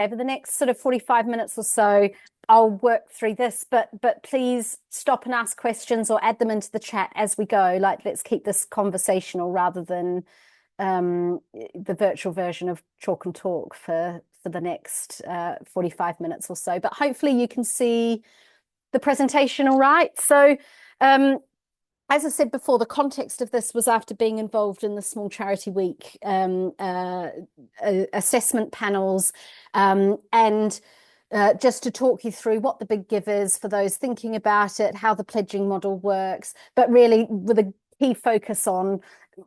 over the next sort of 45 minutes or so, I'll work through this, but please stop and ask questions or add them into the chat as we go. Like, let's keep this conversational rather than the virtual version of Chalk and Talk for the next 45 minutes or so. But hopefully you can see the presentation all right. So as I said before, the context of this was after being involved in the Small Charity Week assessment panels, and just to talk you through what the Big Give is for those thinking about it, how the pledging model works, but really with a key focus on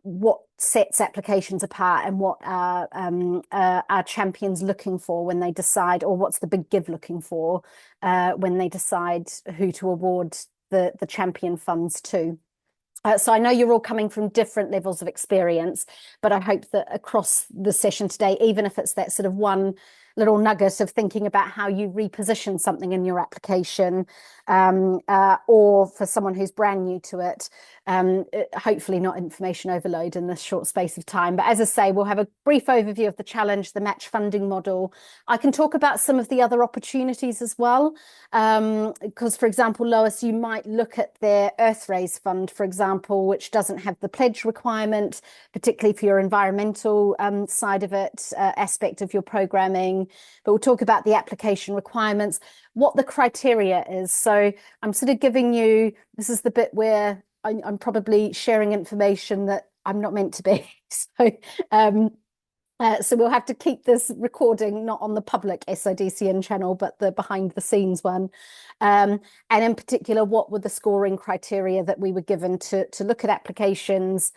what sets applications apart and what are champions looking for when they decide, or what's the Big Give looking for when they decide who to award the champion funds to. So I know you're all coming from different levels of experience, but I hope that across the session today, even if it's that sort of one little nugget of thinking about how you reposition something in your application, or for someone who's brand new to it, hopefully not information overload in this short space of time. But as I say, we'll have a brief overview of the challenge, the match funding model. I can talk about some of the other opportunities as well, because, for example, Lois, you might look at their Earthraise fund, for example, which doesn't have the pledge requirement, particularly for your environmental side of it, aspect of your programming. But we'll talk about the application requirements, what the criteria is. So I'm sort of giving you, this is the bit where I'm probably sharing information that I'm not meant to be. So we'll have to keep this recording not on the public SIDCN channel, but the behind the scenes one. And in particular, what were the scoring criteria that we were given to look at applications,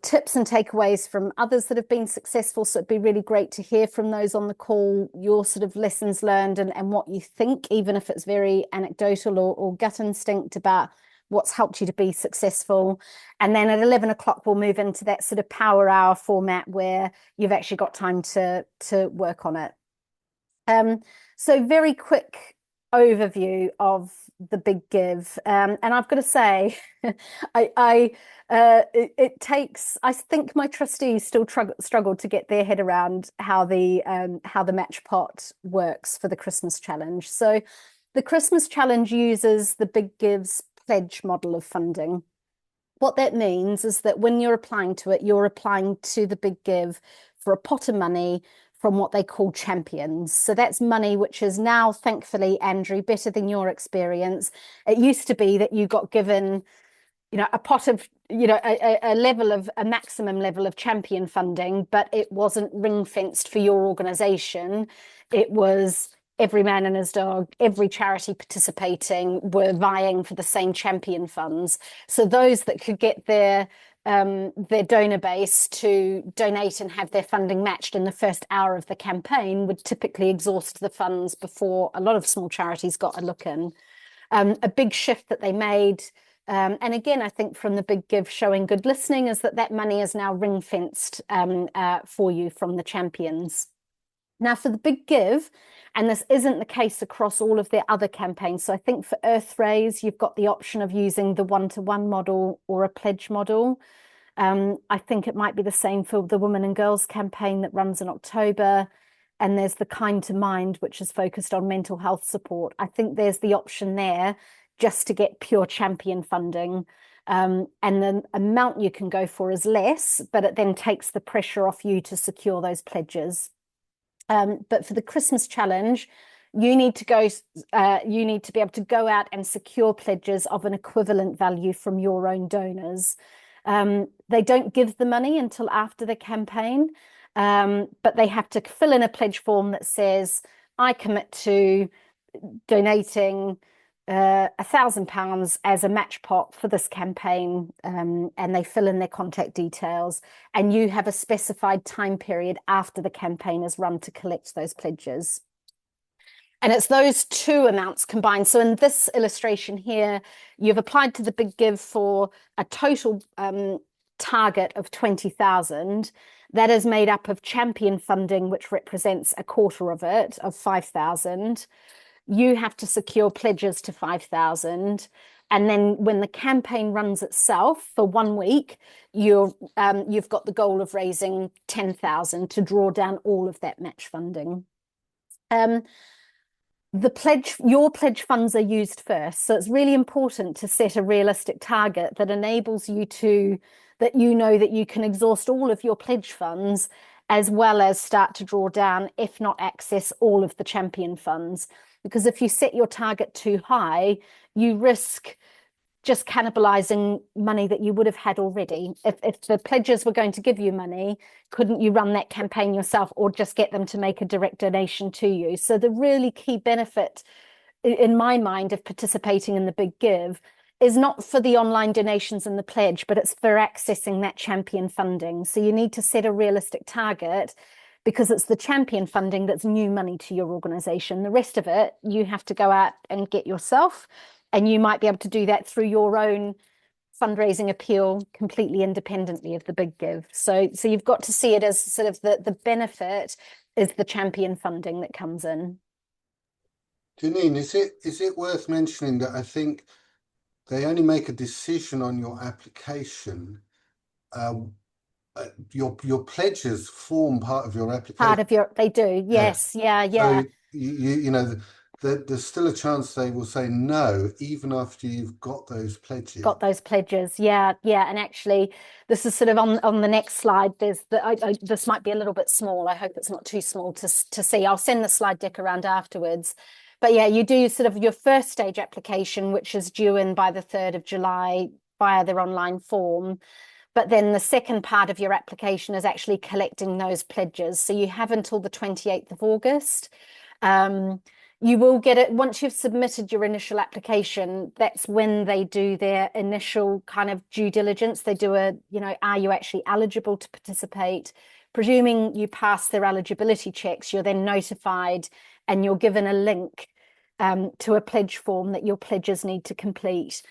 tips and takeaways from others that have been successful. So it'd be really great to hear from those on the call, your sort of lessons learned and what you think, even if it's very anecdotal or gut instinct about what's helped you to be successful. And then at 11 o'clock, we'll move into that sort of power hour format where you've actually got time to work on it. So very quick overview of the Big Give. And I've got to say, it takes, I think my trustees still struggle to get their head around how the match pot works for the Christmas challenge. So the Christmas challenge uses the Big Give's pledge model of funding. What that means is that when you're applying to it, you're applying to the Big Give for a pot of money from what they call champions. So that's money which is now, thankfully, Andrew, better than your experience. It used to be that you got given, a pot of, a maximum level of champion funding, but it wasn't ring fenced for your organization. It was every man and his dog, every charity participating were vying for the same champion funds. So those that could get their donor base to donate and have their funding matched in the first hour of the campaign would typically exhaust the funds before a lot of small charities got a look in. A big shift that they made, and again, I think from the Big Give showing good listening, is that money is now ring fenced for you from the champions. Now, for the Big Give, and this isn't the case across all of their other campaigns. So I think for Earthraise, you've got the option of using the one-to-one model or a pledge model. I think it might be the same for the Women and Girls campaign that runs in October. And there's the Kind to Mind, which is focused on mental health support. I think there's the option there just to get pure champion funding. And the amount you can go for is less, but it then takes the pressure off you to secure those pledges. But for the Christmas challenge, you need to be able to go out and secure pledges of an equivalent value from your own donors. They don't give the money until after the campaign, but they have to fill in a pledge form that says, I commit to donating £1,000 as a match pot for this campaign, and they fill in their contact details, and you have a specified time period after the campaign is run to collect those pledges. And it's those two amounts combined. So in this illustration here, you've applied to the Big Give for a total target of 20,000. That is made up of champion funding, which represents a quarter of it, of 5,000. You have to secure pledges to 5,000. And then when the campaign runs itself for 1 week, you've got the goal of raising 10,000 to draw down all of that match funding. Um, your pledge funds are used first. So it's really important to set a realistic target that enables you to, that you know that you can exhaust all of your pledge funds as well as start to draw down, if not access all of the champion funds. Because if you set your target too high, you risk just cannibalizing money that you would have had already. If the pledges were going to give you money, couldn't you run that campaign yourself or just get them to make a direct donation to you? So the really key benefit, in my mind, of participating in the Big Give is not for the online donations and the pledge, but it's for accessing that champion funding. So you need to set a realistic target because it's the champion funding that's new money to your organization. The rest of it, you have to go out and get yourself. And you might be able to do that through your own fundraising appeal completely independently of the Big Give. So you've got to see it as sort of the benefit is the champion funding that comes in. Janine, is it worth mentioning that I think they only make a decision on your application? Uh, your pledges form part of your application. Part of your, they do, Yeah. yes, yeah, So yeah. you know there's still a chance they will say no even after you've got those pledges. Got those pledges, yeah, yeah. And actually, this is sort of on the next slide. There's this might be a little bit small. I hope it's not too small to see. I'll send the slide deck around afterwards. But yeah, you do sort of your first stage application, which is due in by the 3rd of July via their online form. But then the second part of your application is actually collecting those pledges. So you have until the 28th of August. You will get it once you've submitted your initial application. That's when they do their initial kind of due diligence. They do are you actually eligible to participate? Presuming you pass their eligibility checks, you're then notified and you're given a link to a pledge form that your pledges need to complete.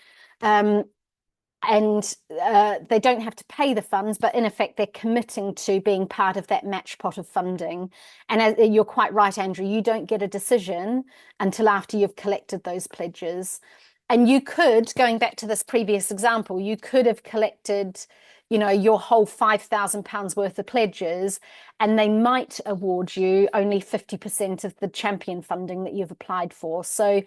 And they don't have to pay the funds, but in effect, they're committing to being part of that match pot of funding. And you're quite right, Andrew, you don't get a decision until after you've collected those pledges. And you could, going back to this previous example, you could have collected, your whole £5,000 worth of pledges, and they might award you only 50% of the champion funding that you've applied for. So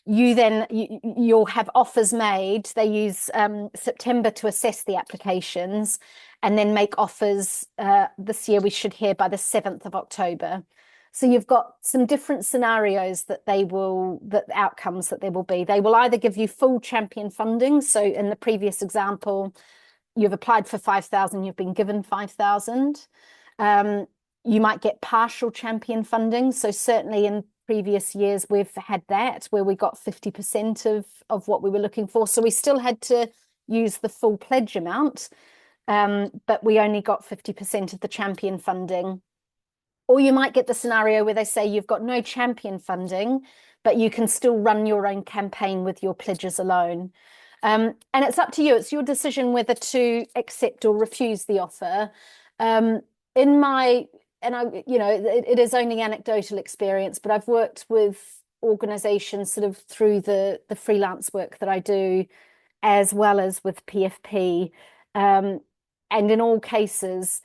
you'll have offers made. They use September to assess the applications and then make offers. This year we should hear by the 7th of October. So you've got some different scenarios outcomes that there will be. They will either give you full champion funding. So in the previous example, you've applied for 5,000, you've been given 5,000. You might get partial champion funding. So certainly in previous years, we've had that where we got 50% of what we were looking for. So we still had to use the full pledge amount, but we only got 50% of the champion funding. Or you might get the scenario where they say you've got no champion funding, but you can still run your own campaign with your pledges alone. And it's up to you. It's your decision whether to accept or refuse the offer. It is only anecdotal experience, but I've worked with organizations sort of through the freelance work that I do, as well as with PFP. And in all cases,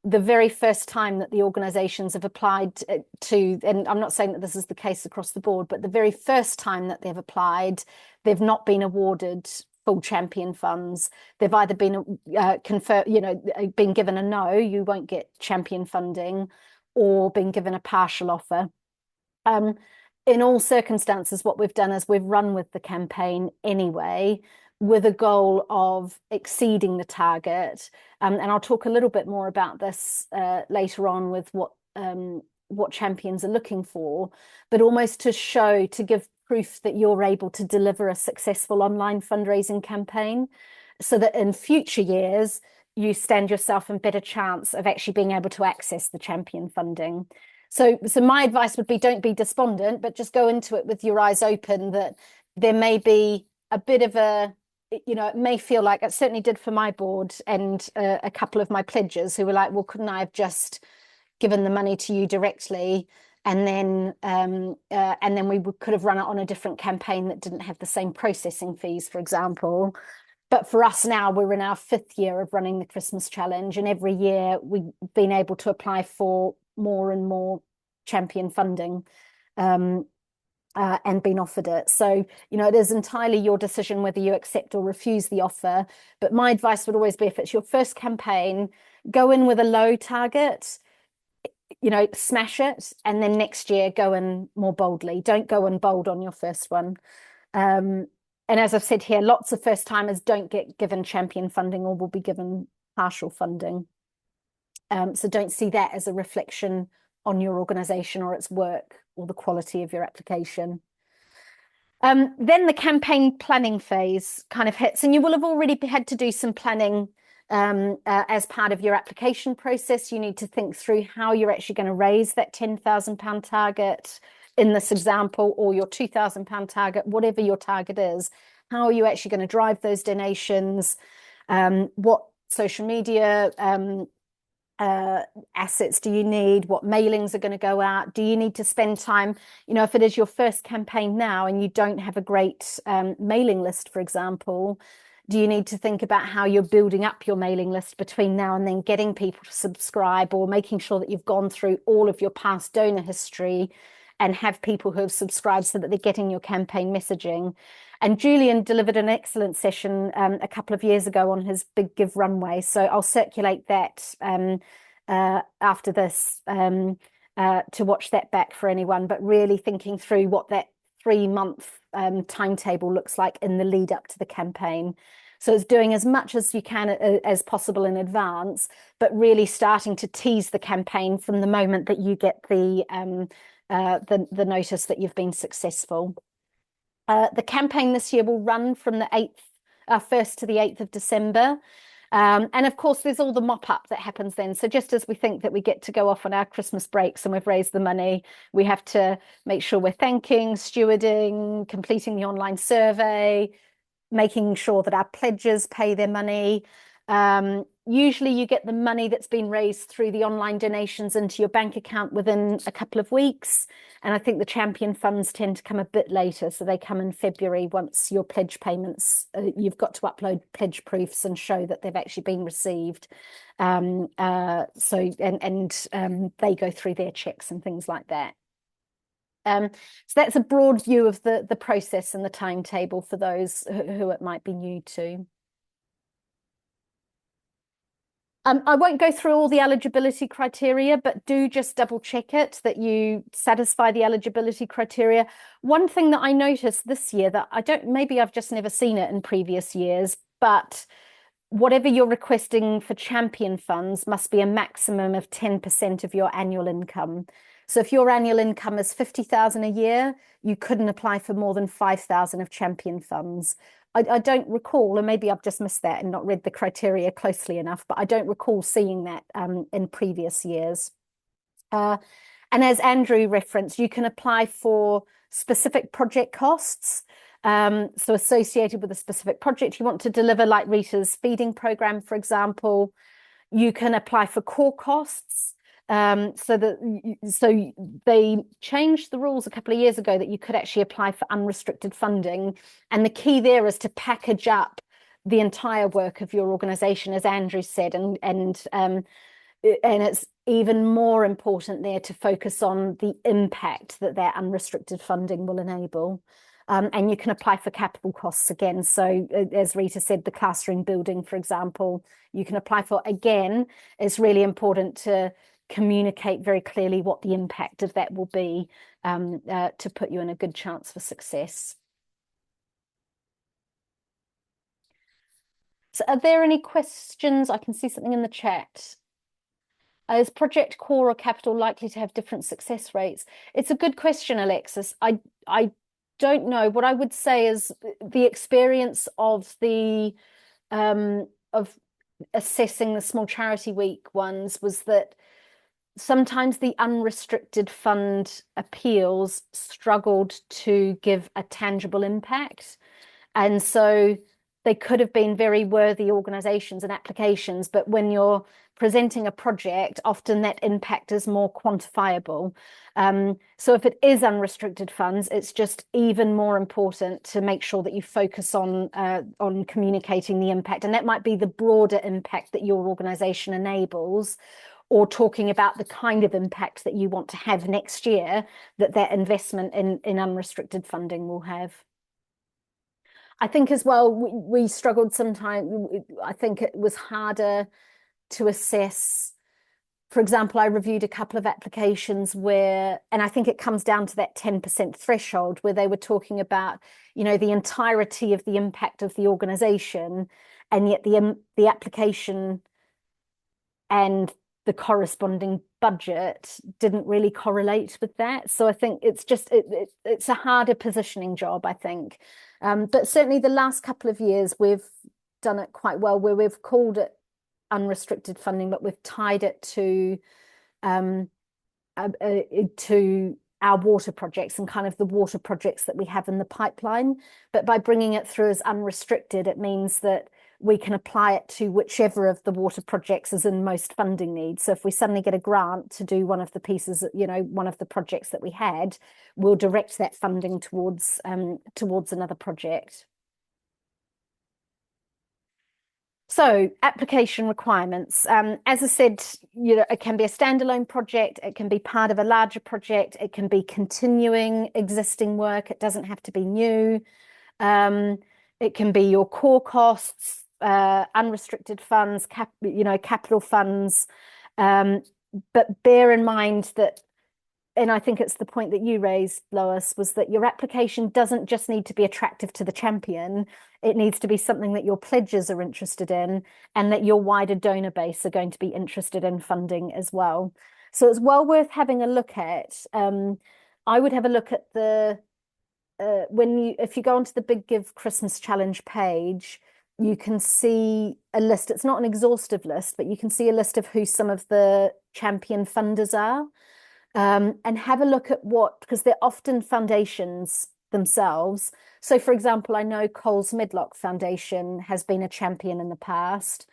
the very first time that the organizations have applied to, and I'm not saying that this is the case across the board, but the very first time that they've applied, they've not been awarded full champion funds. They've either been been given a no, you won't get champion funding, or been given a partial offer. In all circumstances, what we've done is we've run with the campaign anyway, with a goal of exceeding the target. And I'll talk a little bit more about this later on with what champions are looking for, but almost to give proof that you're able to deliver a successful online fundraising campaign, so that in future years, you stand yourself in better chance of actually being able to access the champion funding. So my advice would be, don't be despondent, but just go into it with your eyes open that there may be a bit of it may feel like, it certainly did for my board and a couple of my pledges who were like, well, couldn't I have just given the money to you directly? And then we could have run it on a different campaign that didn't have the same processing fees, for example. But for us now, we're in our 5th year of running the Christmas Challenge, and every year we've been able to apply for more and more champion funding. And been offered it. So, it is entirely your decision whether you accept or refuse the offer. But my advice would always be, if it's your first campaign, go in with a low target, smash it, and then next year go in more boldly. Don't go in bold on your first one. And as I've said here, lots of first timers don't get given champion funding or will be given partial funding. So don't see that as a reflection on your organization or its work or the quality of your application. Then the campaign planning phase kind of hits, and you will have already had to do some planning as part of your application process. You need to think through how you're actually going to raise that £10,000 target in this example, or your £2,000 target, whatever your target is. How are you actually going to drive those donations? What social media assets do you need? What mailings are going to go out? Do you need to spend time, if it is your first campaign now and you don't have a great mailing list, for example, do you need to think about how you're building up your mailing list between now and then, getting people to subscribe, or making sure that you've gone through all of your past donor history and have people who have subscribed so that they're getting your campaign messaging? And Julian delivered an excellent session a couple of years ago on his Big Give runway. So I'll circulate that after this to watch that back for anyone, but really thinking through what that 3-month timetable looks like in the lead up to the campaign. So it's doing as much as you can as possible in advance, but really starting to tease the campaign from the moment that you get the notice that you've been successful. The campaign this year will run from the 1st to the 8th of December. And of course, there's all the mop-up that happens then. So just as we think that we get to go off on our Christmas breaks and we've raised the money, we have to make sure we're thanking, stewarding, completing the online survey, making sure that our pledges pay their money. Usually you get the money that's been raised through the online donations into your bank account within a couple of weeks. And I think the champion funds tend to come a bit later. So they come in February once your pledge payments, you've got to upload pledge proofs and show that they've actually been received. They go through their checks and things like that. So that's a broad view of the process and the timetable for those who it might be new to. I won't go through all the eligibility criteria, but do just double check it that you satisfy the eligibility criteria. One thing that I noticed this year that maybe I've just never seen it in previous years, but whatever you're requesting for champion funds must be a maximum of 10% of your annual income. So if your annual income is 50,000 a year, you couldn't apply for more than 5,000 of champion funds. I don't recall, and maybe I've just missed that and not read the criteria closely enough, but I don't recall seeing that in previous years. And as Andrew referenced, you can apply for specific project costs. So associated with a specific project you want to deliver, like Rita's feeding program, for example. You can apply for core costs. So they changed the rules a couple of years ago that you could actually apply for unrestricted funding. And the key there is to package up the entire work of your organization, as Andrew said, and it's even more important there to focus on the impact that unrestricted funding will enable. And you can apply for capital costs again. So as Rita said, the classroom building, for example, you can apply for. Again, it's really important to communicate very clearly what the impact of that will be to put you in a good chance for success. So are there any questions? I can see something in the chat. Is project core or capital likely to have different success rates? It's a good question, Alexis. I don't know. What I would say is the experience of assessing the Small Charity Week ones was that sometimes the unrestricted fund appeals struggled to give a tangible impact. And so they could have been very worthy organizations and applications, but when you're presenting a project, often that impact is more quantifiable. So if it is unrestricted funds, it's just even more important to make sure that you focus on communicating the impact. And that might be the broader impact that your organization enables, or talking about the kind of impact that you want to have next year that investment in unrestricted funding will have. I think as well, we struggled sometimes. I think it was harder to assess. For example, I reviewed a couple of applications where, and I think it comes down to that 10% threshold, where they were talking about, the entirety of the impact of the organization, and yet the application and the corresponding budget didn't really correlate with that. So I think it's just it's a harder positioning job, I think. But certainly the last couple of years we've done it quite well, where we've called it unrestricted funding, but we've tied it to our water projects and kind of the water projects that we have in the pipeline. But by bringing it through as unrestricted, it means that we can apply it to whichever of the water projects is in most funding needs. So if we suddenly get a grant to do one of the pieces, one of the projects that we had, we'll direct that funding towards another project. So application requirements, as I said, it can be a standalone project, it can be part of a larger project, it can be continuing existing work, it doesn't have to be new. It can be your core costs, unrestricted funds, capital funds. But bear in mind that, and I think it's the point that you raised, Lois, was that your application doesn't just need to be attractive to the champion. It needs to be something that your pledges are interested in, and that your wider donor base are going to be interested in funding as well. So it's well worth having a look at. I would have a look at if you go onto the Big Give Christmas Challenge page, you can see a list. It's not an exhaustive list, but you can see a list of who some of the champion funders are. And have a look at because they're often foundations themselves. So, for example, I know Coles Midlock Foundation has been a champion in the past.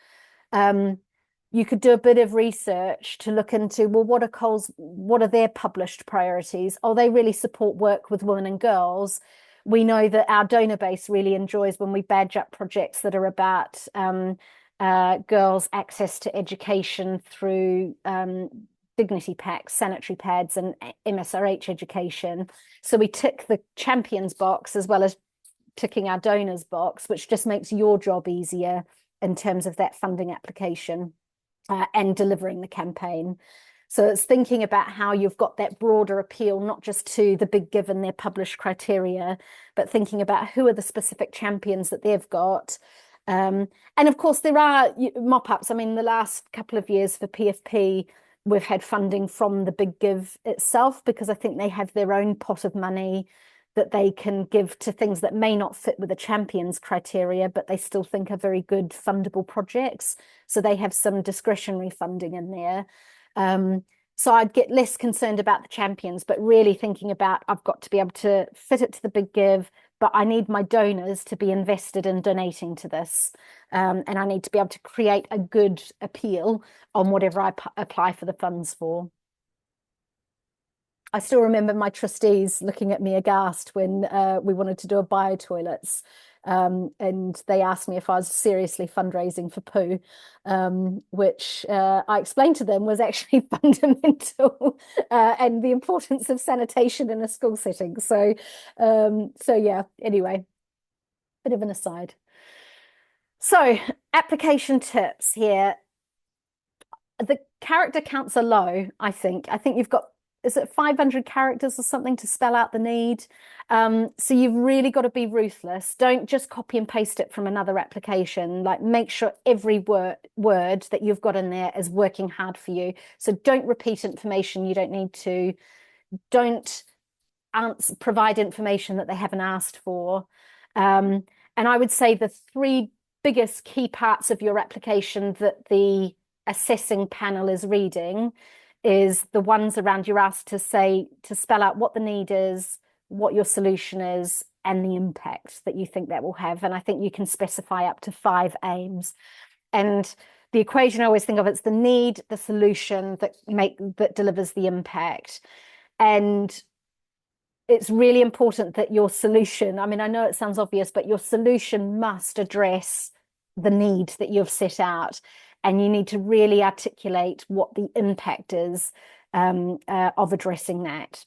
You could do a bit of research to look into, well, what are their published priorities? Oh, they really support work with women and girls. We know that our donor base really enjoys when we badge up projects that are about girls' access to education through dignity packs, sanitary pads, and MSRH education. So we tick the champions box as well as ticking our donors box, which just makes your job easier in terms of that funding application and delivering the campaign. So it's thinking about how you've got that broader appeal, not just to the Big Give and their published criteria, but thinking about who are the specific champions that they've got. And of course, there are mop-ups. I mean, the last couple of years for PFP, we've had funding from the Big Give itself, because I think they have their own pot of money that they can give to things that may not fit with the champions criteria, but they still think are very good fundable projects. So they have some discretionary funding in there. So I'd get less concerned about the champions, but really thinking about, I've got to be able to fit it to the Big Give, but I need my donors to be invested in donating to this. And I need to be able to create a good appeal on whatever I apply for the funds for. I still remember my trustees looking at me aghast when we wanted to do a bio toilets. And they asked me if I was seriously fundraising for poo, which I explained to them was actually fundamental, and the importance of sanitation in a school setting. So yeah, anyway, bit of an aside. So application tips here. The character counts are low, I think. I think you've got, is it 500 characters or something to spell out the need? So you've really got to be ruthless. Don't just copy and paste it from another application. Like, make sure every word that you've got in there is working hard for you. So don't repeat information you don't need to. Don't provide information that they haven't asked for. And I would say the three biggest key parts of your application that the assessing panel is reading is the ones around you're asked to spell out what the need is, what your solution is, and the impact that you think that will have. And I think you can specify up to 5 aims. And the equation I always think of, it's the need, the solution that delivers the impact. And it's really important that your solution, I mean, I know it sounds obvious, but your solution must address the need that you've set out. and you need to really articulate what the impact is of addressing that.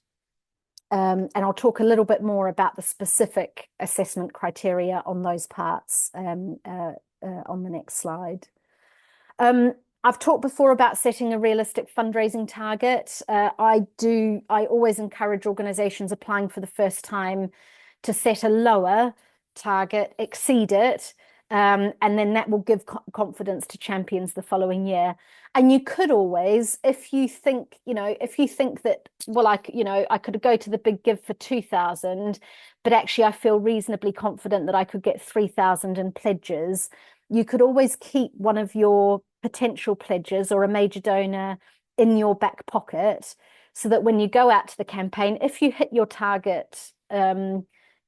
And I'll talk a little bit more about the specific assessment criteria on those parts on the next slide. I've talked before about setting a realistic fundraising target. I always encourage organizations applying for the first time to set a lower target, exceed it, and then that will give confidence to champions the following year. And you could always, if you think that, well, I could go to the big give for 2,000, but actually I feel reasonably confident that I could get 3,000 in pledges. You could always keep one of your potential pledges or a major donor in your back pocket, so that when you go out to the campaign, if you hit your target,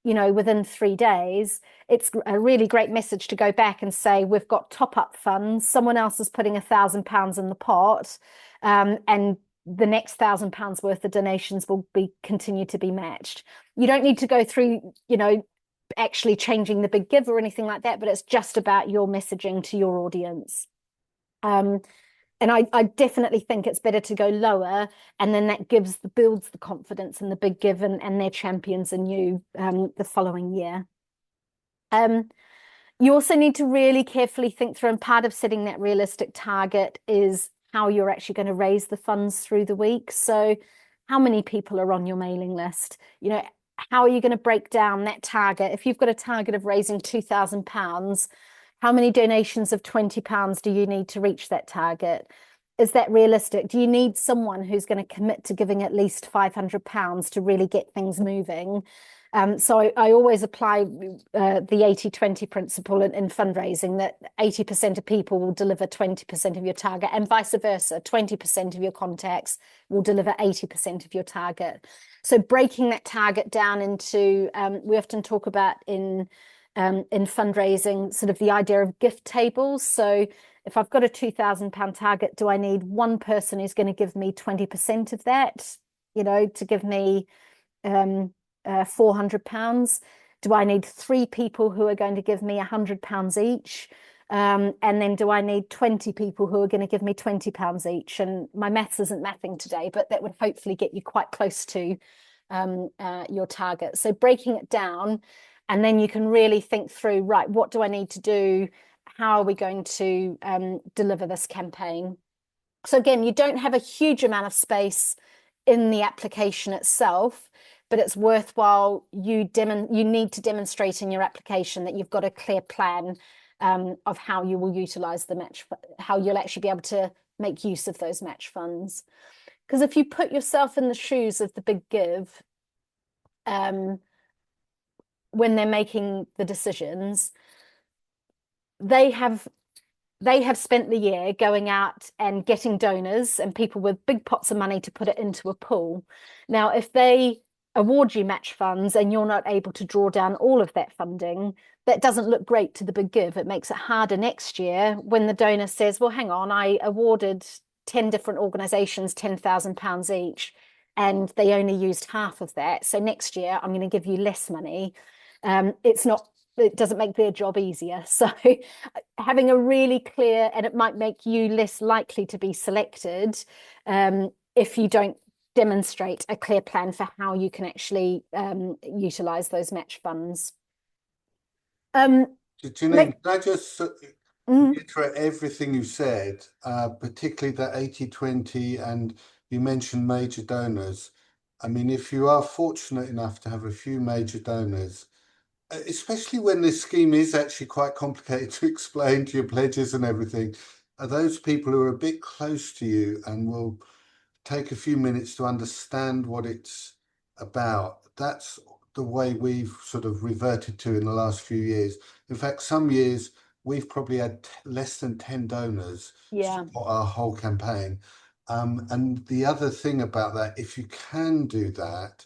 within 3 days, it's a really great message to go back and say, we've got top-up funds. Someone else is putting £1,000 in the pot, and the next £1,000 worth of donations will continue to be matched. You don't need to go through, actually changing the big give or anything like that, but it's just about your messaging to your audience. And I definitely think it's better to go lower, and then that builds the confidence in the big give and their champions in you the following year. You also need to really carefully think through, and part of setting that realistic target is how you're actually going to raise the funds through the week. So how many people are on your mailing list? How are you going to break down that target? If you've got a target of raising £2,000, how many donations of £20 do you need to reach that target? Is that realistic? Do you need someone who's going to commit to giving at least £500 to really get things moving? So I always apply the 80-20 principle in fundraising, that 80% of people will deliver 20% of your target, and vice versa. 20% of your contacts will deliver 80% of your target. So breaking that target down into, we often talk about in fundraising, sort of the idea of gift tables. So if I've got a £2,000 target, do I need one person who's going to give me 20% of that, to give me £400? Do I need 3 people who are going to give me £100 each? And then do I need 20 people who are going to give me £20 each? And my maths isn't mathing today, but that would hopefully get you quite close to your target. So breaking it down, and then you can really think through, right, what do I need to do? How are we going to deliver this campaign? So again, you don't have a huge amount of space in the application itself, but it's worthwhile. You need to demonstrate in your application that you've got a clear plan of how you will utilize the match, how you'll actually be able to make use of those match funds. Because if you put yourself in the shoes of the big give, when they're making the decisions, they have spent the year going out and getting donors and people with big pots of money to put it into a pool. Now, if they award you match funds and you're not able to draw down all of that funding, that doesn't look great to the big give. It makes it harder next year when the donor says, well, hang on, I awarded 10 different organizations £10,000 each, and they only used half of that. So next year I'm going to give you less money. It doesn't make their job easier. So having a really clear, and it might make you less likely to be selected if you don't demonstrate a clear plan for how you can actually utilize those match funds. Janine, can I just reiterate everything you said, particularly the 80-20, and you mentioned major donors. I mean, if you are fortunate enough to have a few major donors, especially when this scheme is actually quite complicated to explain to your pledges and everything, are those people who are a bit close to you and will take a few minutes to understand what it's about. That's the way we've sort of reverted to in the last few years. In fact, some years we've probably had less than 10 donors support our whole campaign. And the other thing about that, if you can do that,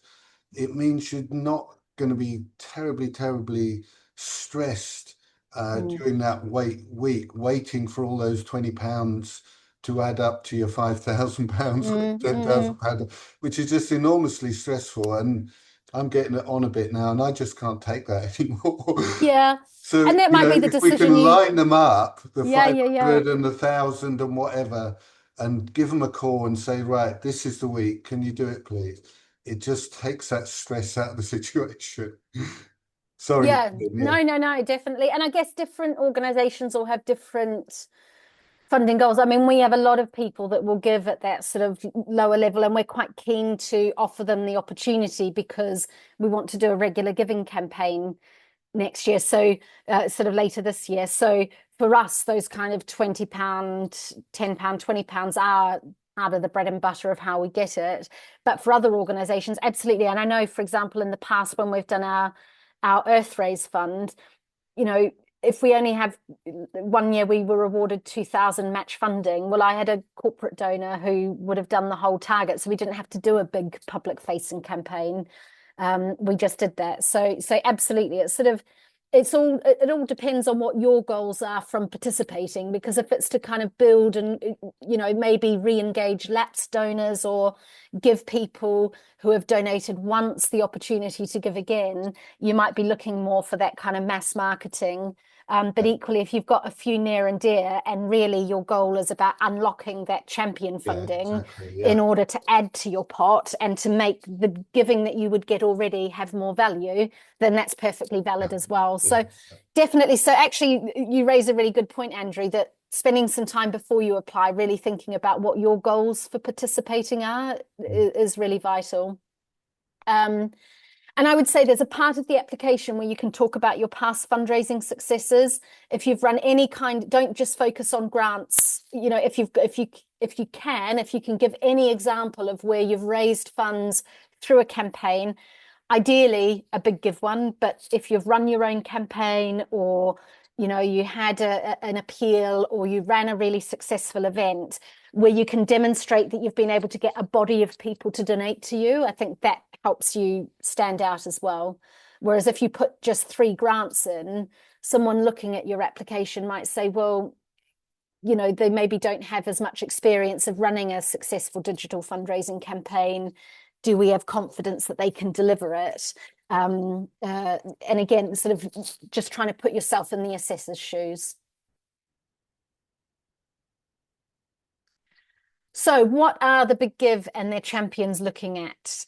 it means you're not going to be terribly stressed during that week, waiting for all those £20 to add up to your £5,000 or £10,000, which is just enormously stressful. And I'm getting it on a bit now, and I just can't take that anymore. Yeah. So, And that you might know, be the if we can decision you, line them up, the yeah, yeah, yeah. 500 and the 1,000 and whatever, and give them a call and say, right, this is the week. Can you do it, please? It just takes that stress out of the situation. Sorry, Yeah, yeah, no, no, no, definitely. And I guess different organizations all have different funding goals. I mean, we have a lot of people that will give at that sort of lower level, and we're quite keen to offer them the opportunity because we want to do a regular giving campaign next year. So, sort of later this year. So, for us, those kind of £20, £10, £20 are out of the bread and butter of how we get it. But for other organizations, absolutely. And I know, for example, in the past when we've done our Earthraise fund, you know, if we only have 1 year, we were awarded 2,000 match funding. Well, I had a corporate donor who would have done the whole target, so we didn't have to do a big public facing campaign. We just did that. So absolutely, it's sort of it all depends on what your goals are from participating, because if it's to kind of build and maybe re-engage lapsed donors or give people who have donated once the opportunity to give again, you might be looking more for that kind of mass marketing. But yeah, equally, if you've got a few near and dear, and really your goal is about unlocking that champion yeah, funding exactly. in Yeah, order to add to your pot and to make the giving that you would get already have more value, then that's perfectly valid yeah, as well. yeah, So definitely. So actually, you raise a really good point, Andrew, that spending some time before you apply, really thinking about what your goals for participating are is really vital. Um, and I would say there's a part of the application where you can talk about your past fundraising successes. If you've run any kind, don't just focus on grants. You know, if you can give any example of where you've raised funds through a campaign, ideally a big give one, but if you've run your own campaign, or you had an appeal, or you ran a really successful event where you can demonstrate that you've been able to get a body of people to donate to you, I think that helps you stand out as well. Whereas if you put just 3 grants in, someone looking at your application might say, well, they maybe don't have as much experience of running a successful digital fundraising campaign. Do we have confidence that they can deliver it? And again, sort of just trying to put yourself in the assessor's shoes. So what are the Big Give and their champions looking at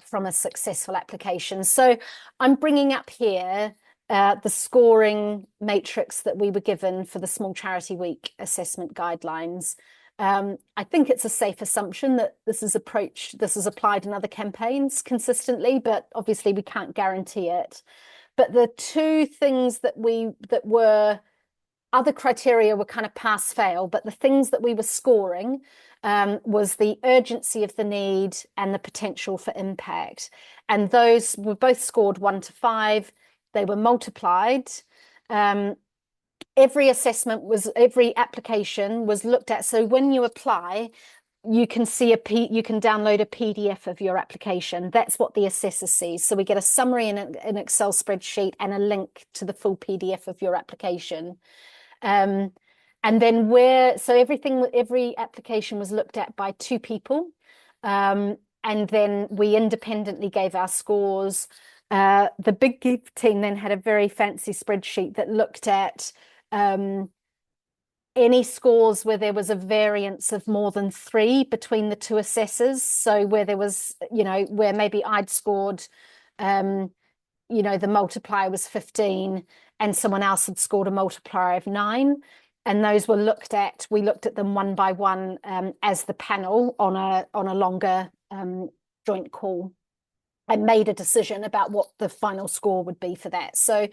from a successful application? So I'm bringing up here the scoring matrix that we were given for the Small Charity Week assessment guidelines. I think it's a safe assumption that this is applied in other campaigns consistently, but obviously we can't guarantee it. But the two things that were other criteria were kind of pass fail, but the things that we were scoring was the urgency of the need and the potential for impact. And those were both scored 1 to 5. They were multiplied. Every application was looked at. So when you apply, you can download a PDF of your application. That's what the assessor sees. So we get a summary in an Excel spreadsheet and a link to the full PDF of your application. And then every application was looked at by 2 people. And then we independently gave our scores. The Big Give team then had a very fancy spreadsheet that looked at any scores where there was a variance of more than 3 between the 2 assessors. So where there was, where maybe I'd scored, the multiplier was 15 and someone else had scored a multiplier of 9. And those were we looked at them one by one as the panel on a longer joint call, and made a decision about what the final score would be for that. So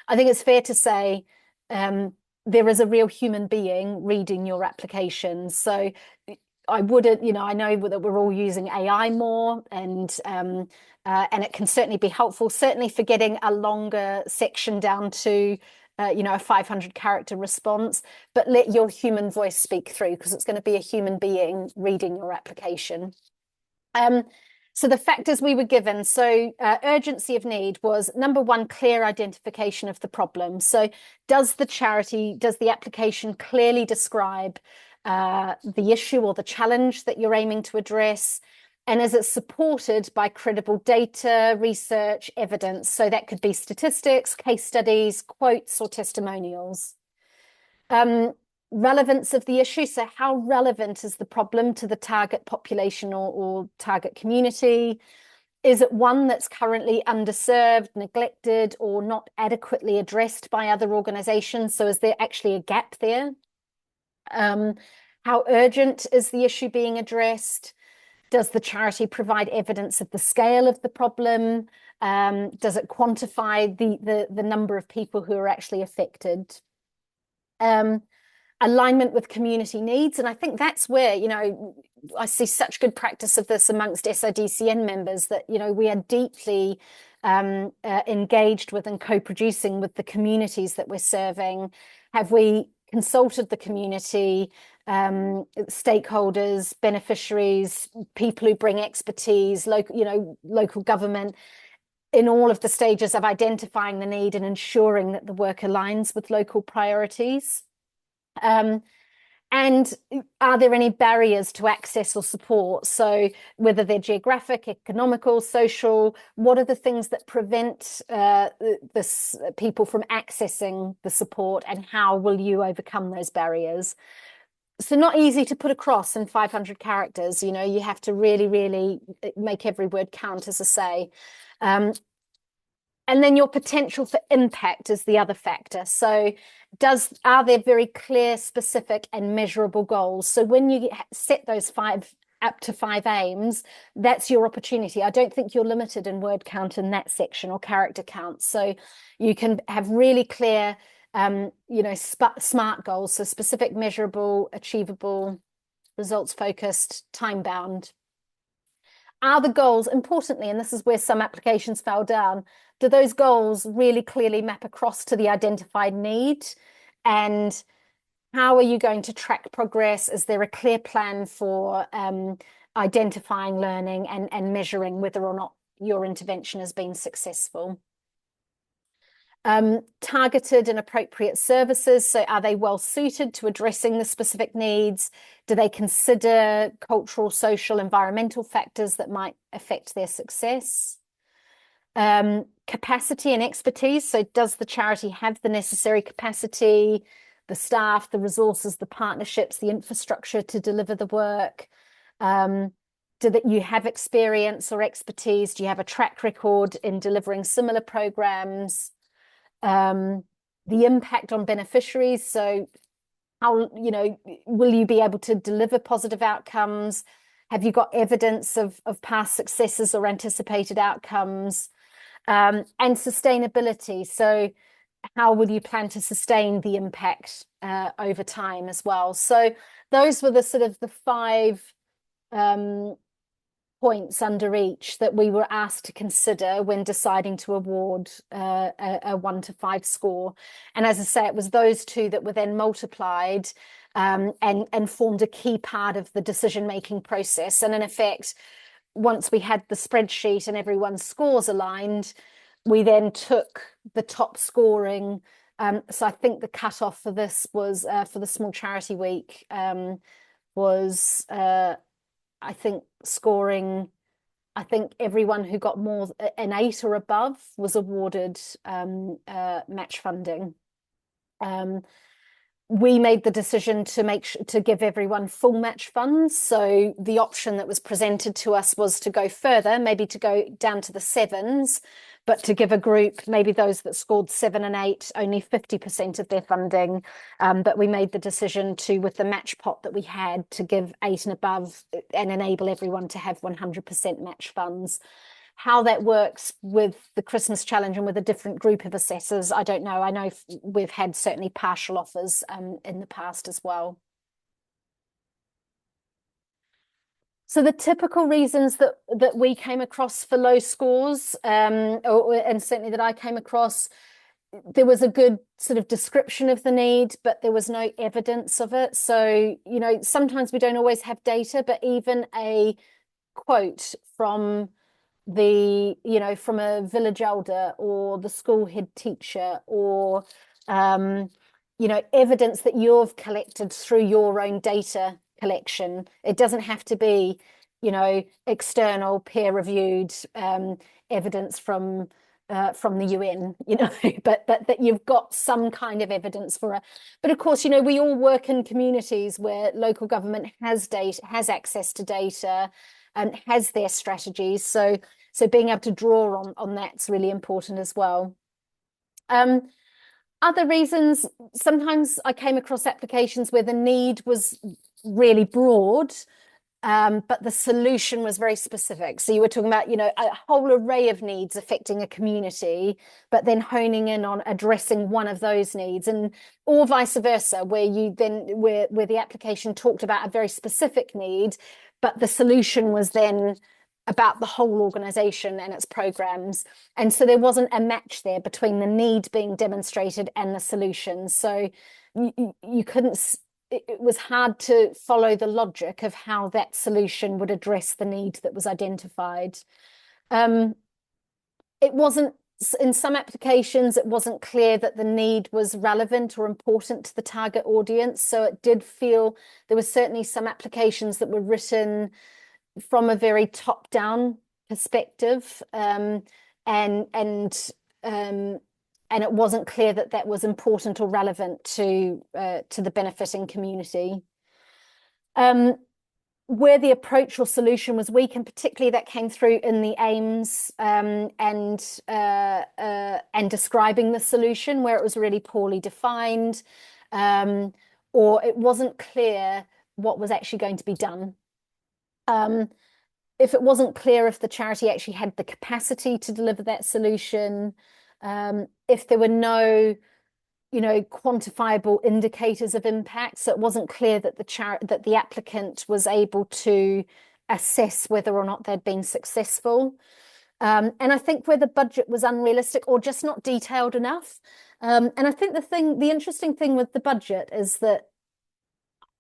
I think it's fair to say there is a real human being reading your application. So I wouldn't, I know that we're all using AI more, and it can certainly be helpful, certainly for getting a longer section down to a 500-character response, but let your human voice speak through, because it's going to be a human being reading your application. So the factors we were given, so urgency of need was number 1, clear identification of the problem. So does the application clearly describe the issue or the challenge that you're aiming to address? And is it supported by credible data, research, evidence? So that could be statistics, case studies, quotes, or testimonials. Relevance of the issue. So how relevant is the problem to the target population or target community? Is it one that's currently underserved, neglected, or not adequately addressed by other organizations? So is there actually a gap there? How urgent is the issue being addressed? Does the charity provide evidence of the scale of the problem? Does it quantify the number of people who are actually affected? Alignment with community needs. And I think that's where, I see such good practice of this amongst SIDCN members that, we are deeply engaged with and co-producing with the communities that we're serving. Have we consulted the community, stakeholders, beneficiaries, people who bring expertise, local government, in all of the stages of identifying the need and ensuring that the work aligns with local priorities? And are there any barriers to access or support? So whether they're geographic, economical, social, what are the things that prevent people from accessing the support, and how will you overcome those barriers? So not easy to put across in 500 characters. You have to really, really make every word count, as I say. And then your potential for impact is the other factor. So are there very clear, specific, and measurable goals? So when you set those up to 5 aims, that's your opportunity. I don't think you're limited in word count in that section or character count. So you can have really clear, SMART goals. So specific, measurable, achievable, results focused, time bound. Are the goals, importantly, and this is where some applications fell down, do those goals really clearly map across to the identified need? And how are you going to track progress? Is there a clear plan for identifying learning and measuring whether or not your intervention has been successful? Targeted and appropriate services. So are they well suited to addressing the specific needs? Do they consider cultural, social, environmental factors that might affect their success? Capacity and expertise. So does the charity have the necessary capacity, the staff, the resources, the partnerships, the infrastructure to deliver the work? Do that you have experience or expertise? Do you have a track record in delivering similar programs? The impact on beneficiaries. So how, will you be able to deliver positive outcomes? Have you got evidence of past successes or anticipated outcomes? And sustainability. So how will you plan to sustain the impact over time as well? So those were the sort of the 5 points under each that we were asked to consider when deciding to award a 1 to 5 score. And as I say, it was those 2 that were then multiplied and formed a key part of the decision-making process. And in effect, once we had the spreadsheet and everyone's scores aligned, we then took the top scoring. So I think the cutoff for this was for the Small Charity Week was I think everyone who got more an 8 or above was awarded match funding. We made the decision to give everyone full match funds. So the option that was presented to us was to go further, maybe to go down to the 7s, but to give a group, maybe those that scored 7 and 8, only 50% of their funding. But we made the decision to, with the match pot that we had, to give 8 and above and enable everyone to have 100% match funds. How that works with the Christmas Challenge and with a different group of assessors, I don't know. I know we've had certainly partial offers in the past as well. So the typical reasons that we came across for low scores, and certainly that I came across, there was a good sort of description of the need, but there was no evidence of it. So, sometimes we don't always have data, but even a quote from from a village elder or the school head teacher, or evidence that you've collected through your own data collection. It doesn't have to be external peer-reviewed evidence from the UN, but that you've got some kind of evidence for it. But of course, we all work in communities where local government has data, has access to data, and has their strategies. So being able to draw on that's really important as well. Other reasons, sometimes I came across applications where the need was really broad, but the solution was very specific. So you were talking about, a whole array of needs affecting a community, but then honing in on addressing one of those needs, or vice versa, where the application talked about a very specific need, but the solution was then about the whole organization and its programs. And so there wasn't a match there between the need being demonstrated and the solution. So you couldn't, it was hard to follow the logic of how that solution would address the need that was identified. It wasn't, in some applications, it wasn't clear that the need was relevant or important to the target audience. So it did feel there were certainly some applications that were written from a very top-down perspective, and it wasn't clear that that was important or relevant to the benefiting community. Where the approach or solution was weak, and particularly that came through in the aims and describing the solution, where it was really poorly defined, or it wasn't clear what was actually going to be done. If it wasn't clear if the charity actually had the capacity to deliver that solution, if there were no, quantifiable indicators of impact, so it wasn't clear that the applicant was able to assess whether or not they'd been successful. And I think where the budget was unrealistic or just not detailed enough. And I think the interesting thing with the budget is that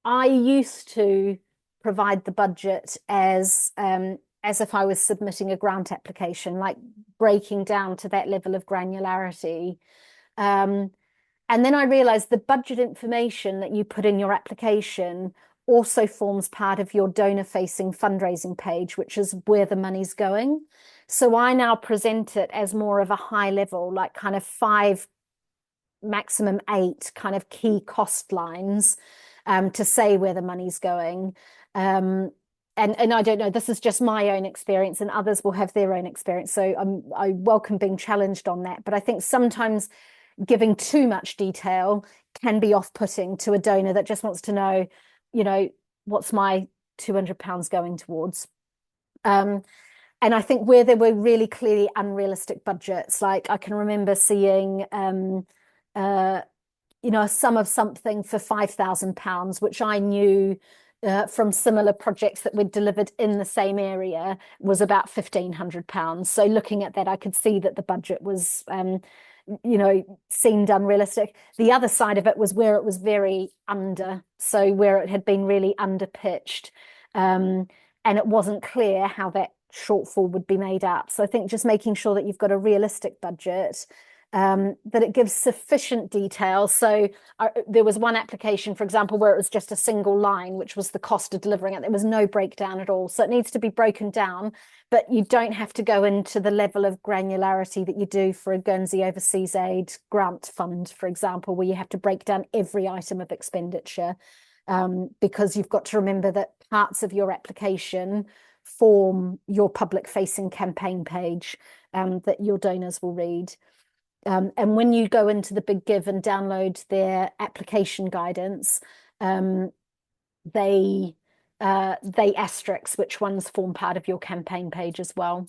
I used to provide the budget as if I was submitting a grant application, like breaking down to that level of granularity. And then I realized the budget information that you put in your application also forms part of your donor-facing fundraising page, which is where the money's going. So I now present it as more of a high level, like kind of 5, maximum 8 kind of key cost lines to say where the money's going. And I don't know, this is just my own experience, and others will have their own experience. So I welcome being challenged on that. But I think sometimes giving too much detail can be off-putting to a donor that just wants to know, what's my £200 going towards? And I think where there were really clearly unrealistic budgets, like I can remember seeing a sum of something for £5,000, which I knew from similar projects that we'd delivered in the same area was about £1,500. So looking at that, I could see that the budget was, seemed unrealistic. The other side of it was where it was very under, so where it had been really underpitched, and it wasn't clear how that shortfall would be made up. So I think just making sure that you've got a realistic budget, that it gives sufficient detail. So there was one application, for example, where it was just a single line, which was the cost of delivering it. There was no breakdown at all. So it needs to be broken down, but you don't have to go into the level of granularity that you do for a Guernsey Overseas Aid grant fund, for example, where you have to break down every item of expenditure, because you've got to remember that parts of your application form your public-facing campaign page that your donors will read. And when you go into the Big Give and download their application guidance, they asterisk which ones form part of your campaign page as well.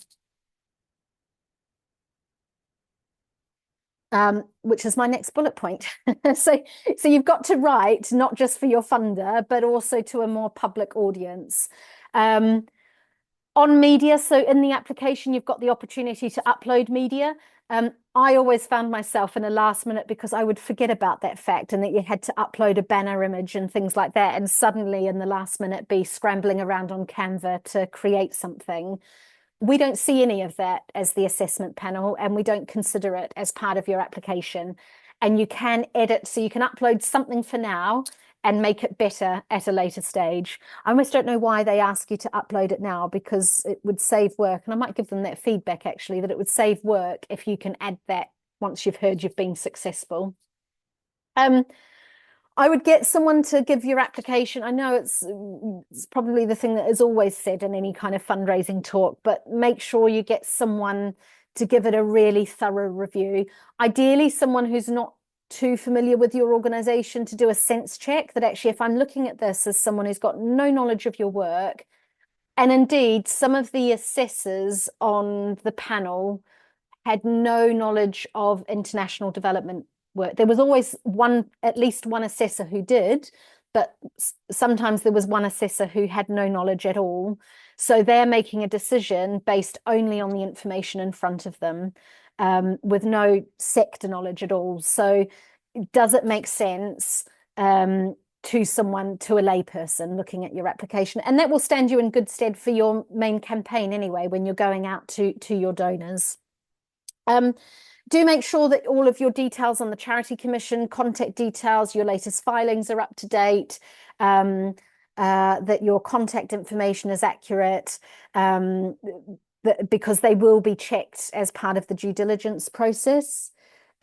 Which is my next bullet point. So you've got to write not just for your funder, but also to a more public audience. On media, so in the application, you've got the opportunity to upload media. I always found myself in a last minute, because I would forget about that fact, and that you had to upload a banner image and things like that, and suddenly in the last minute be scrambling around on Canva to create something. We don't see any of that as the assessment panel, and we don't consider it as part of your application. And you can edit, so you can upload something for now, and make it better at a later stage. I almost don't know why they ask you to upload it now, because it would save work. And I might give them that feedback actually, that it would save work if you can add that once you've heard you've been successful. I would get someone to give your application. I know it's probably the thing that is always said in any kind of fundraising talk, but make sure you get someone to give it a really thorough review. Ideally, someone who's not too familiar with your organization, to do a sense check that actually, if I'm looking at this as someone who's got no knowledge of your work, and indeed some of the assessors on the panel had no knowledge of international development work. There was always at least one assessor who did, but sometimes there was one assessor who had no knowledge at all. So they're making a decision based only on the information in front of them, with no sector knowledge at all. So does it make sense to someone, to a layperson looking at your application? And that will stand you in good stead for your main campaign anyway, when you're going out to your donors. Do make sure that all of your details on the Charity Commission, contact details, your latest filings are up to date, that your contact information is accurate, because they will be checked as part of the due diligence process.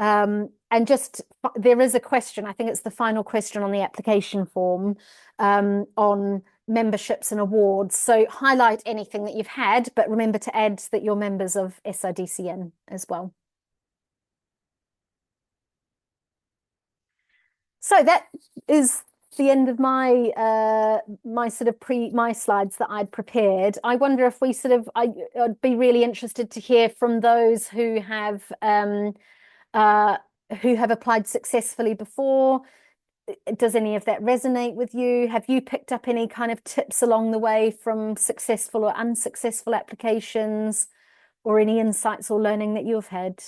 And just, there is a question, I think it's the final question on the application form, on memberships and awards. So highlight anything that you've had, but remember to add that you're members of SIDCN as well. So that is the end of my my sort of my slides that I'd prepared. I wonder if we sort of, I'd be really interested to hear from those who have applied successfully before. Does any of that resonate with you? Have you picked up any kind of tips along the way from successful or unsuccessful applications, or any insights or learning that you've had?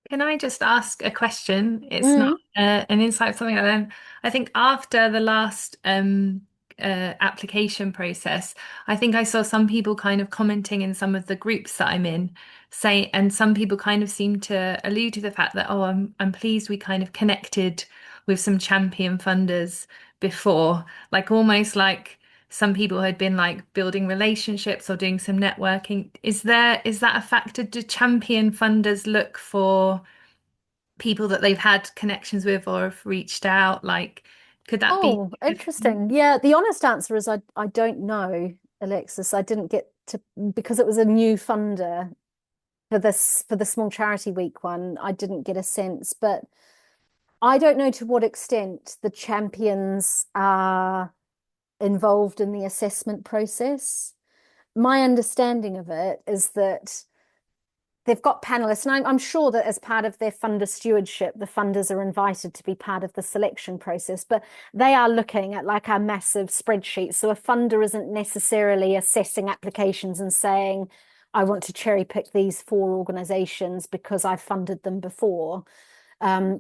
Can I just ask a question? It's not Mm. an insight, something like that. I think after the last application process, I think I saw some people kind of commenting in some of the groups that I'm in, and some people kind of seem to allude to the fact that, oh, I'm pleased we kind of connected with some champion funders before, like almost like some people had been like building relationships or doing some networking. Is that a factor? Do champion funders look for people that they've had connections with or have reached out? Like, could that be Oh, a good thing? interesting. Yeah, the honest answer is I don't know, Alexis. I didn't get to, because it was a new funder for the Small Charity Week one. I didn't get a sense, but I don't know to what extent the champions are involved in the assessment process. My understanding of it is that they've got panelists, and I'm sure that as part of their funder stewardship, the funders are invited to be part of the selection process, but they are looking at like a massive spreadsheet. So a funder isn't necessarily assessing applications and saying, I want to cherry pick these 4 organizations because I've funded them before.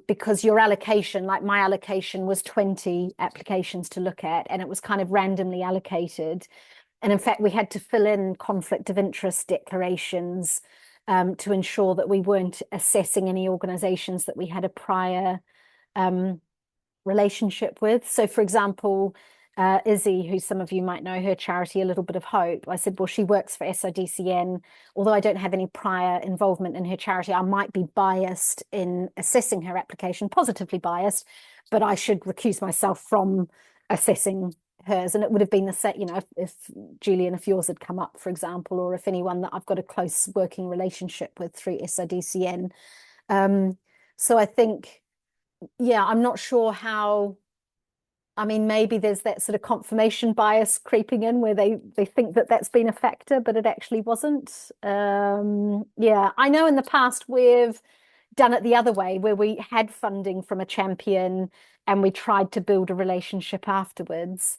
Because your allocation, like my allocation, was 20 applications to look at, and it was kind of randomly allocated. And in fact, we had to fill in conflict of interest declarations to ensure that we weren't assessing any organizations that we had a prior relationship with. So, for example, Izzy, who some of you might know, her charity, A Little Bit of Hope, I said, well, she works for SIDCN. Although I don't have any prior involvement in her charity, I might be biased in assessing her application, positively biased, but I should recuse myself from assessing hers. And it would have been the same, you know, if Julian, if yours had come up, for example, or if anyone that I've got a close working relationship with through SIDCN. So I think, yeah, I'm not sure how. I mean, maybe there's that sort of confirmation bias creeping in where they think that that's been a factor, but it actually wasn't. Yeah, I know in the past we've done it the other way, where we had funding from a champion and we tried to build a relationship afterwards,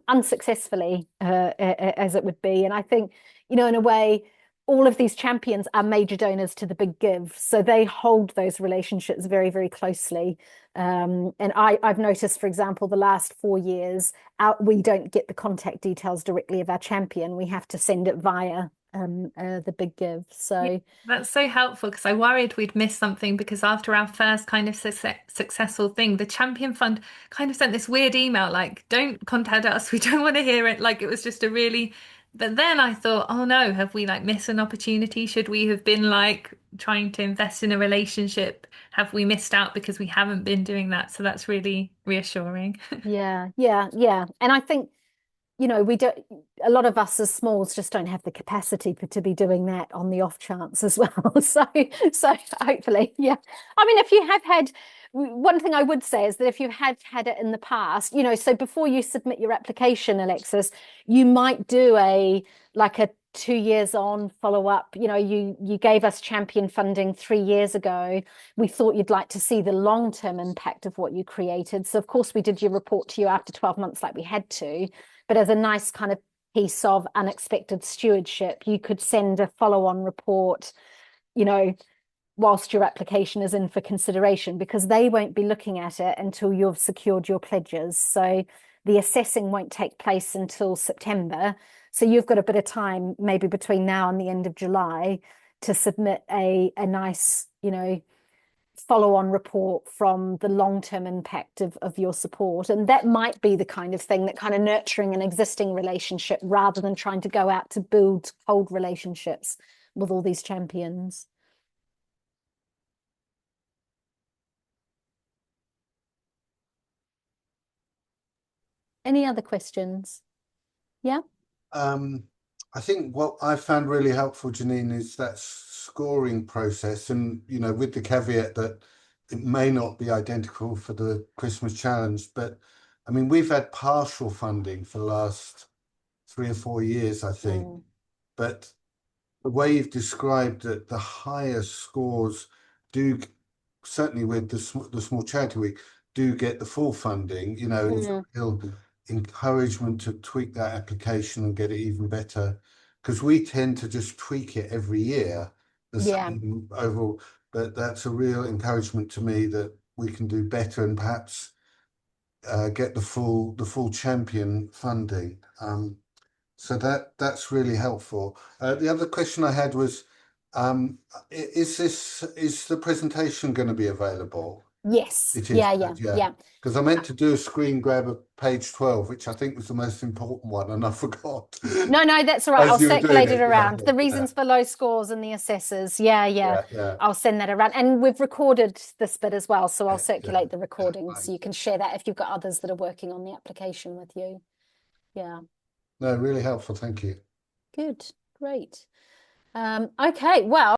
unsuccessfully, as it would be. And I think, you know, in a way, all of these champions are major donors to the big give, so they hold those relationships very, very closely. And I've noticed, for example, the last 4 years, we don't get the contact details directly of our champion. We have to send it via the big give. Yeah, So that's so helpful because I worried we'd miss something because after our first kind of successful thing, the Champion Fund kind of sent this weird email like, don't contact us, we don't want to hear it. Like it was just a really, but then I thought, oh no, have we like missed an opportunity? Should we have been like trying to invest in a relationship? Have we missed out because we haven't been doing that? So that's really reassuring. yeah, yeah, yeah. And I think, we don't, a lot of us as smalls just don't have the capacity to be doing that on the off chance as well. So hopefully, yeah. I mean, if you have had, one thing I would say is that if you have had it in the past, so before you submit your application, Alexis, you might do like a 2 years on follow up. You gave us champion funding 3 years ago. We thought you'd like to see the long-term impact of what you created. So of course we did your report to you after 12 months like we had to. But as a nice kind of piece of unexpected stewardship, you could send a follow-on report, whilst your application is in for consideration, because they won't be looking at it until you've secured your pledges. So the assessing won't take place until September. So you've got a bit of time, maybe between now and the end of July, to submit a nice, follow-on report from the long-term impact of your support. And that might be the kind of thing that kind of nurturing an existing relationship rather than trying to go out to build cold relationships with all these champions. Any other questions? Yeah. I think what I found really helpful, Janine, is that scoring process, and with the caveat that it may not be identical for the Christmas challenge, but I mean we've had partial funding for the last 3 or 4 years, I think, but the way you've described that the highest scores do, certainly with the small charity week, do get the full funding. It's a real encouragement to tweak that application and get it even better, because we tend to just tweak it every year the same overall. But that's a real encouragement to me that we can do better and perhaps get the full champion funding. So that's really helpful. The other question I had was, is the presentation going to be available? Yes. It is. Yeah. Because I meant to do a screen grab of page 12, which I think was the most important one, and I forgot. No, that's all right. As I'll you were doing circulate it around. yeah, The reasons for low scores and the assessors. Yeah. yeah. I'll send that around. And we've recorded this bit as well, so I'll circulate the recording Right. so you can share that if you've got others that are working on the application with you. Yeah. No, really helpful. Thank you. Good. Great. Okay. Well.